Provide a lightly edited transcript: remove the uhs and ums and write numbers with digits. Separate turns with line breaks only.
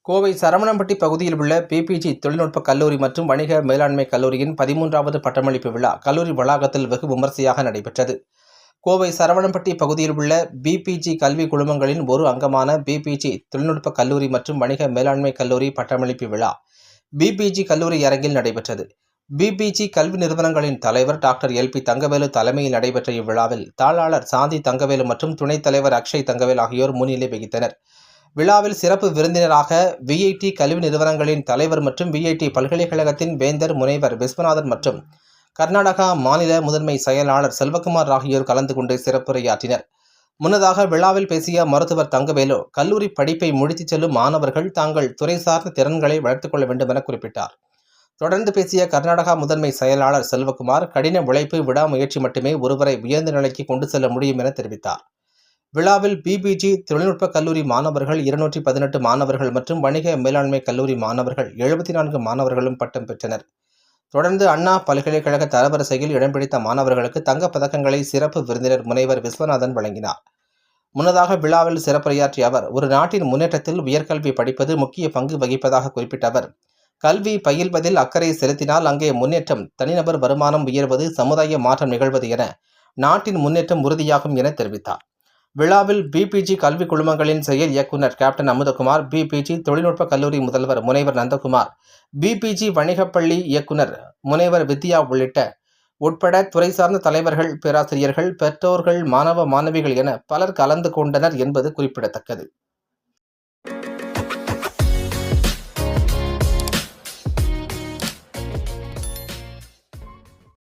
கோவை சரவணம்பட்டி பகுதியில் உள்ள பிபிஜி தொழில்நுட்ப கல்லூரி மற்றும் வணிக மேலாண்மை கல்லூரியின் 13வது பட்டமளிப்பு விழா கல்லூரி வளாகத்தில் வெகு விமர்சையாக நடைபெற்றது. கோவை சரவணம்பட்டி பகுதியில் உள்ள பிபிஜி கல்வி குழுமங்களின் ஒரு அங்கமான பிபிஜி தொழில்நுட்ப கல்லூரி மற்றும் வணிக மேலாண்மை கல்லூரி பட்டமளிப்பு விழா பிபிஜி கல்லூரி அரங்கில் நடைபெற்றது. பிபிஜி கல்வி நிறுவனங்களின் தலைவர் டாக்டர் எல்.பி. தங்கவேலு தலைமையில் நடைபெற்ற இவ்விழாவில் தாளாளர் சாந்தி தங்கவேலு மற்றும் துணைத் தலைவர் அக்ஷய் தங்கவேல் ஆகியோர் முன்னிலை வகித்தனர். விழாவில் சிறப்பு விருந்தினராக விஐடி கல்வி நிறுவனங்களின் தலைவர் மற்றும் விஐடி பல்கலைக்கழகத்தின் வேந்தர் முனைவர் விஸ்வநாதன் மற்றும் கர்நாடகா மாநில முதன்மை செயலாளர் செல்வகுமார் ஆகியோர் கலந்து கொண்டு சிறப்புரையாற்றினர். முன்னதாக விழாவில் பேசிய மருத்துவர் தங்கவேலு, கல்லூரி படிப்பை முடித்துச் செல்லும் மாணவர்கள் தாங்கள் துறை சார்ந்த திறன்களை வளர்த்துக் கொள்ள வேண்டும் என குறிப்பிட்டார். தொடர்ந்து பேசிய கர்நாடகா முதன்மை செயலாளர் செல்வகுமார், கடின உழைப்பு, விடாமுயற்சி மட்டுமே ஒருவரை உயர்ந்த நிலைக்கு கொண்டு செல்ல முடியும் என தெரிவித்தார். விழாவில் பிபிஜி தொழில்நுட்ப கல்லூரி மாணவர்கள் 218 மாணவர்கள் மற்றும் வணிக மேலாண்மை கல்லூரி மாணவர்கள் 74 மாணவர்களும் பட்டம் பெற்றனர். தொடர்ந்து அண்ணா பல்கலைக்கழக தரவரிசையில் இடம் பிடித்த மாணவர்களுக்கு தங்கப் பதக்கங்களை சிறப்பு விருந்தினர் முனைவர் விஸ்வநாதன் வழங்கினார். முன்னதாக விழாவில் சிறப்புரையாற்றிய அவர், ஒரு நாட்டின் முன்னேற்றத்தில் உயர்கல்வி படிப்பது முக்கிய பங்கு வகிப்பதாக குறிப்பிட்ட அவர், கல்வி பயில்வதில் அக்கறை செலுத்தினால் அங்கே முன்னேற்றம், தனிநபர் வருமானம் உயர்வது, சமுதாய மாற்றம் நிகழ்வது என நாட்டின் முன்னேற்றம் உறுதியாகும் என தெரிவித்தார். விழாவில் பிபிஜி கல்வி குழுமங்களின் செயல் இயக்குநர் கேப்டன் அமுதகுமார், பிபிஜி தொழில்நுட்ப கல்லூரி முதல்வர் முனைவர் நந்தகுமார், பிபிஜி வணிகப்பள்ளி இயக்குநர் முனைவர் வித்யா உட்பட துறை சார்ந்த தலைவர்கள், பேராசிரியர்கள், பெற்றோர்கள், மாணவ மாணவிகள் என பலர் கலந்து கொண்டனர் என்பது குறிப்பிடத்தக்கது.